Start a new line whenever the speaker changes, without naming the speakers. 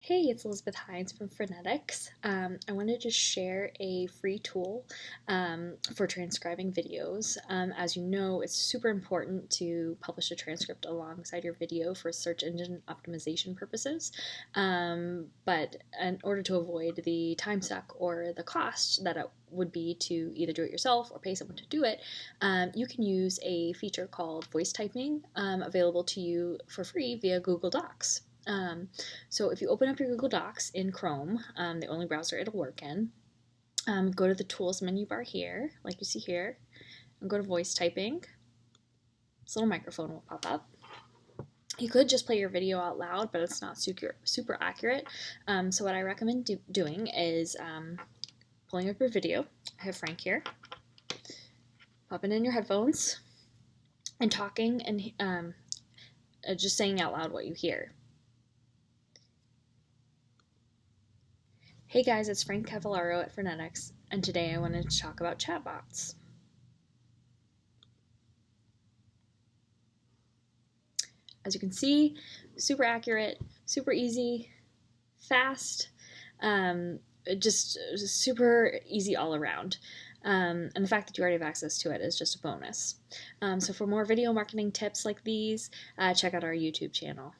Hey, it's Elizabeth Hines from Fronetics. I wanted to share a free tool for transcribing videos. As you know, it's super important to publish a transcript alongside your video for search engine optimization purposes. But in order to avoid the time suck or the cost that it would be to either do it yourself or pay someone to do it, you can use a feature called voice typing available to you for free via Google Docs. So if you open up your Google Docs in Chrome, the only browser it'll work in, go to the Tools menu bar here, like you see here, and go to Voice Typing. This little microphone will pop up. You could just play your video out loud, but it's not super accurate. So what I recommend doing is pulling up your video. I have Frank here. Popping in your headphones and talking and just saying out loud what you hear. Hey guys, it's Frank Cavallaro at Fronetics, and today I wanted to talk about chatbots. As you can see, super accurate, super easy, fast, just super easy all around. And the fact that you already have access to it is just a bonus. So for more video marketing tips like these, check out our YouTube channel.